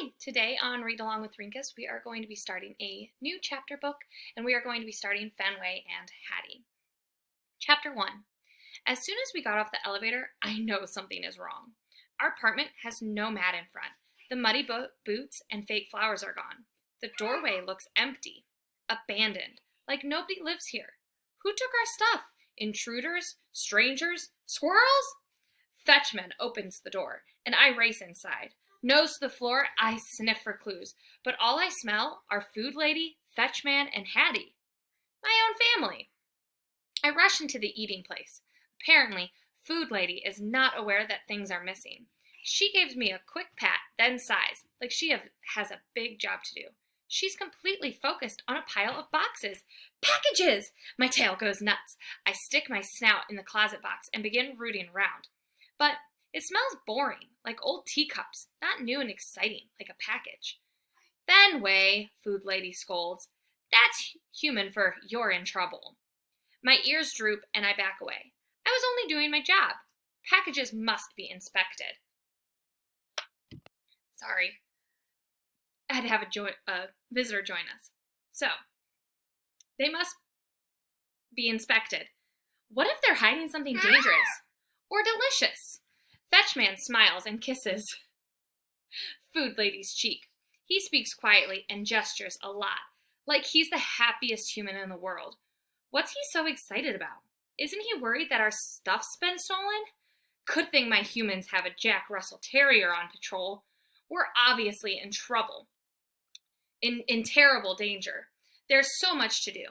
Hi! Today on Read Along with Rinkes, we are going to be starting a new chapter book, and we are going to be starting Fenway and Hattie. Chapter 1. As soon as we got off the elevator, I know something is wrong. Our apartment has no mat in front. The muddy boots and fake flowers are gone. The doorway looks empty, abandoned, like nobody lives here. Who took our stuff? Intruders? Strangers? Squirrels? Fetchman opens the door, and I race inside. Nose to the floor, I sniff for clues, but all I smell are Food Lady, Fetchman, and Hattie. My own family. I rush into the eating place. Apparently, Food Lady is not aware that things are missing. She gives me a quick pat, then sighs, like she has a big job to do. She's completely focused on a pile of boxes. Packages! My tail goes nuts. I stick my snout in the closet box and begin rooting around. But it smells boring, like old teacups, not new and exciting, like a package. Fenway, Food Lady scolds. That's human for you're in trouble. My ears droop and I back away. I was only doing my job. Packages must be inspected. Sorry. I had to have a visitor join us. So, they must be inspected. What if they're hiding something dangerous or delicious? Fetchman smiles and kisses Food Lady's cheek. He speaks quietly and gestures a lot, like he's the happiest human in the world. What's he so excited about? Isn't he worried that our stuff's been stolen? Good thing my humans have a Jack Russell Terrier on patrol. We're obviously in trouble. In terrible danger. There's so much to do.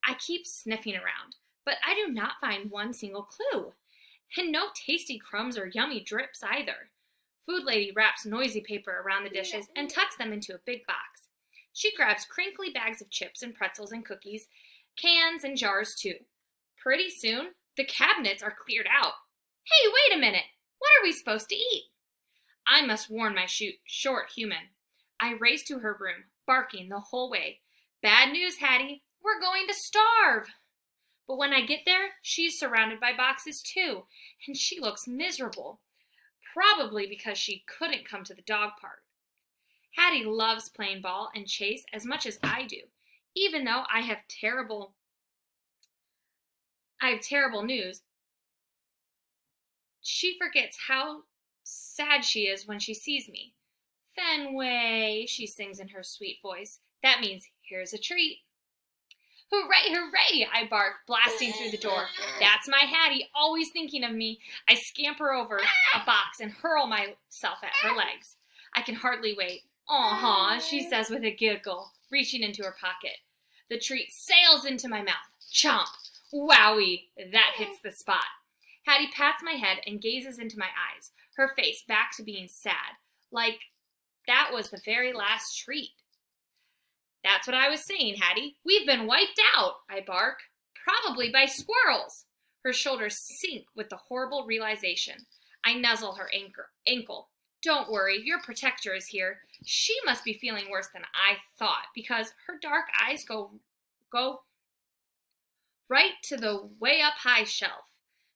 I keep sniffing around, but I do not find one single clue. And no tasty crumbs or yummy drips either. Food Lady wraps noisy paper around the dishes and tucks them into a big box. She grabs crinkly bags of chips and pretzels and cookies, cans and jars too. Pretty soon, the cabinets are cleared out. Hey, wait a minute! What are we supposed to eat? I must warn my short human. I race to her room, barking the whole way. Bad news, Hattie. We're going to starve. But when I get there, she's surrounded by boxes too, and she looks miserable. Probably because she couldn't come to the dog park. Hattie loves playing ball and chase as much as I do, even though I have terrible news. She forgets how sad she is when she sees me. Fenway, she sings in her sweet voice. That means here's a treat. Hooray, hooray, I bark, blasting through the door. That's my Hattie, always thinking of me. I scamper over a box and hurl myself at her legs. I can hardly wait. Aw, she says with a giggle, reaching into her pocket. The treat sails into my mouth. Chomp! Wowie! That hits the spot. Hattie pats my head and gazes into my eyes, her face back to being sad, like that was the very last treat. That's what I was saying, Hattie. We've been wiped out, I bark. Probably by squirrels. Her shoulders sink with the horrible realization. I nuzzle her ankle. Don't worry, your protector is here. She must be feeling worse than I thought, because her dark eyes go right to the way up high shelf.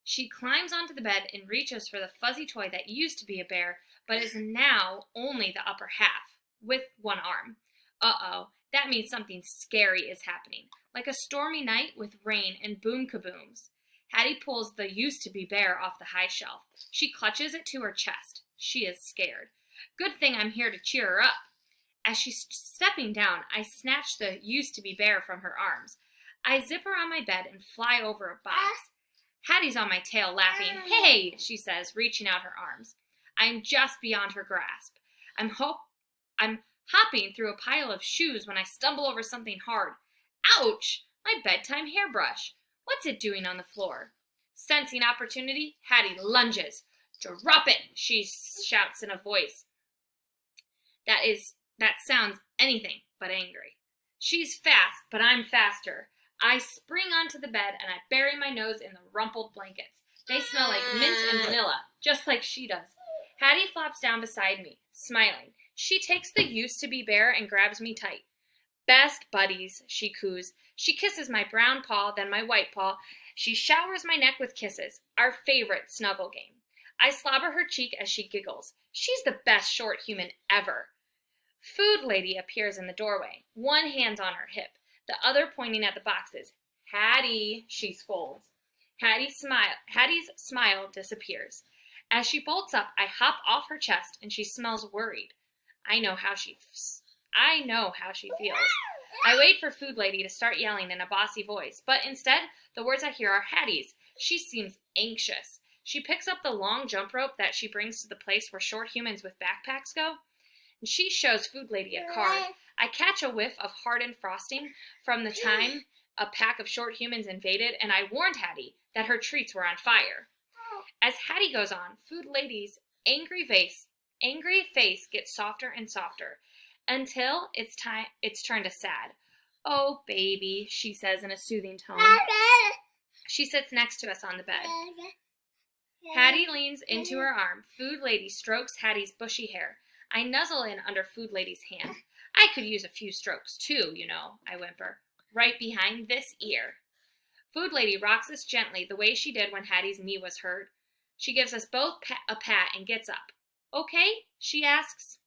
She climbs onto the bed and reaches for the fuzzy toy that used to be a bear, but is now only the upper half, with one arm. Uh-oh. That means something scary is happening, like a stormy night with rain and boom kabooms. Hattie pulls the used-to-be bear off the high shelf. She clutches it to her chest. She is scared. Good thing I'm here to cheer her up. As she's stepping down, I snatch the used-to-be bear from her arms. I zip her on my bed and fly over a box. Hattie's on my tail laughing. Hey, she says, reaching out her arms. I'm just beyond her grasp. I'm hopping through a pile of shoes when I stumble over something hard. Ouch! My bedtime hairbrush. What's it doing on the floor? Sensing opportunity, Hattie lunges. Drop it, she shouts in a voice that sounds anything but angry. She's fast, but I'm faster. I spring onto the bed and I bury my nose in the rumpled blankets. They smell like mint and vanilla, just like she does. Hattie flops down beside me, smiling. She takes the used-to-be bear and grabs me tight. Best buddies, she coos. She kisses my brown paw, then my white paw. She showers my neck with kisses, our favorite snuggle game. I slobber her cheek as she giggles. She's the best short human ever. Food Lady appears in the doorway, one hand on her hip, the other pointing at the boxes. Hattie, she scolds. Hattie's smile disappears. As she bolts up, I hop off her chest, and she smells worried. I know how she feels. I wait for Food Lady to start yelling in a bossy voice, but instead, the words I hear are Hattie's. She seems anxious. She picks up the long jump rope that she brings to the place where short humans with backpacks go, and she shows Food Lady a card. I catch a whiff of hardened frosting from the time a pack of short humans invaded, and I warned Hattie that her treats were on fire. As Hattie goes on, Food Lady's angry face gets softer and softer until it's turned to sad. Oh, baby, she says in a soothing tone. She sits next to us on the bed. Hattie leans into her arm. Food Lady strokes Hattie's bushy hair. I nuzzle in under Food Lady's hand. I could use a few strokes too, you know, I whimper. Right behind this ear. Food Lady rocks us gently the way she did when Hattie's knee was hurt. She gives us both a pat and gets up. Okay? She asks.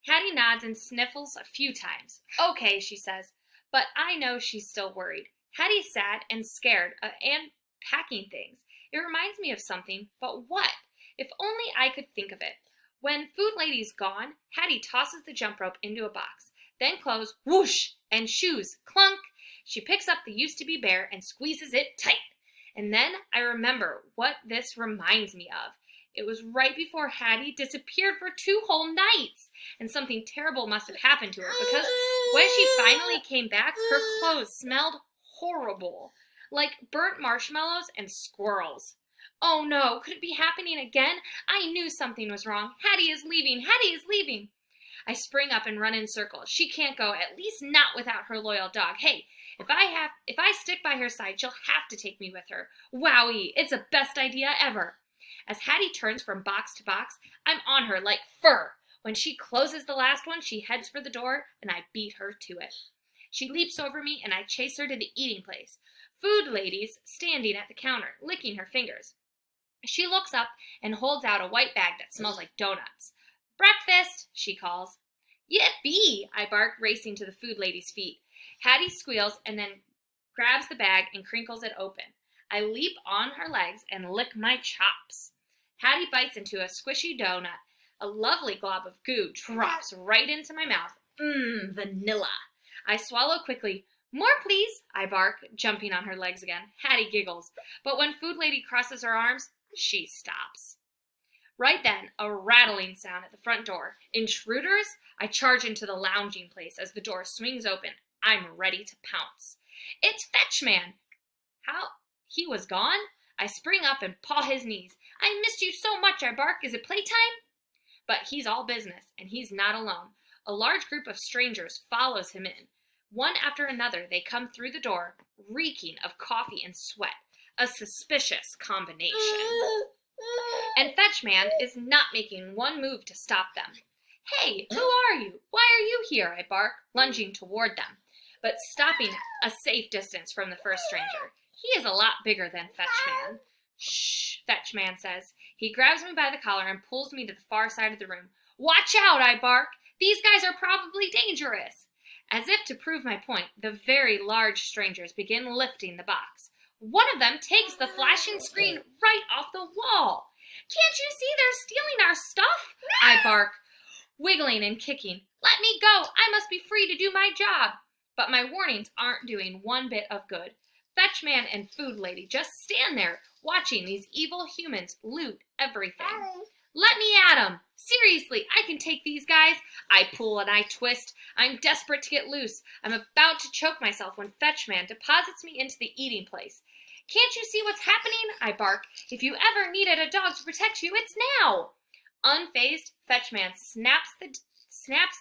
Hattie nods and sniffles a few times. Okay, she says, but I know she's still worried. Hattie's sad and scared and packing things. It reminds me of something, but what? If only I could think of it. When Food Lady's gone, Hattie tosses the jump rope into a box. Then clothes, whoosh, and shoes, clunk. She picks up the used-to-be bear and squeezes it tight. And then I remember what this reminds me of. It was right before Hattie disappeared for 2 whole nights, and something terrible must have happened to her, because when she finally came back, her clothes smelled horrible, like burnt marshmallows and squirrels. Oh no, could it be happening again? I knew something was wrong. Hattie is leaving. Hattie is leaving. I spring up and run in circles. She can't go, at least not without her loyal dog. Hey, if I stick by her side, she'll have to take me with her. Wowie, it's the best idea ever. As Hattie turns from box to box, I'm on her like fur. When she closes the last one, she heads for the door, and I beat her to it. She leaps over me, and I chase her to the eating place. Food Lady's standing at the counter, licking her fingers. She looks up and holds out a white bag that smells like donuts. Breakfast, she calls. Yippee, I bark, racing to the Food Lady's feet. Hattie squeals and then grabs the bag and crinkles it open. I leap on her legs and lick my chops. Hattie bites into a squishy donut. A lovely glob of goo drops right into my mouth. Vanilla. I swallow quickly. More, please, I bark, jumping on her legs again. Hattie giggles. But when Food Lady crosses her arms, she stops. Right then, a rattling sound at the front door. Intruders? I charge into the lounging place as the door swings open. I'm ready to pounce. It's Fetchman. How? He was gone? I spring up and paw his knees. I missed you so much, I bark. Is it playtime? But he's all business, and he's not alone. A large group of strangers follows him in. One after another, they come through the door, reeking of coffee and sweat. A suspicious combination. And Fetchman is not making one move to stop them. Hey, who are you? Why are you here? I bark, lunging toward them, but stopping a safe distance from the first stranger. He is a lot bigger than Fetchman. Shh, Fetchman says. He grabs me by the collar and pulls me to the far side of the room. Watch out, I bark. These guys are probably dangerous. As if to prove my point, the very large strangers begin lifting the box. One of them takes the flashing screen right off the wall. Can't you see they're stealing our stuff? I bark, wiggling and kicking. Let me go. I must be free to do my job. But my warnings aren't doing one bit of good. Fetchman and Food Lady just stand there, watching these evil humans loot everything. Let me at 'em. Seriously, I can take these guys. I pull and I twist. I'm desperate to get loose. I'm about to choke myself when Fetchman deposits me into the eating place. Can't you see what's happening? I bark. If you ever needed a dog to protect you, it's now. Unfazed, Fetchman snaps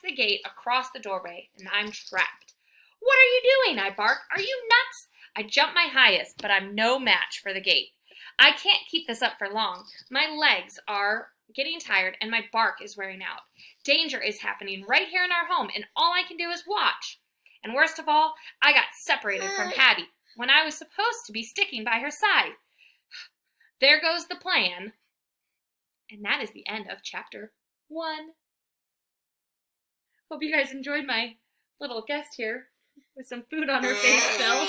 the gate across the doorway, and I'm trapped. What are you doing? I bark. Are you nuts? I jump my highest, but I'm no match for the gate. I can't keep this up for long. My legs are getting tired, and my bark is wearing out. Danger is happening right here in our home, and all I can do is watch. And worst of all, I got separated from Hattie when I was supposed to be sticking by her side. There goes the plan. And that is the end of chapter 1. Hope you guys enjoyed my little guest here with some food on her face still.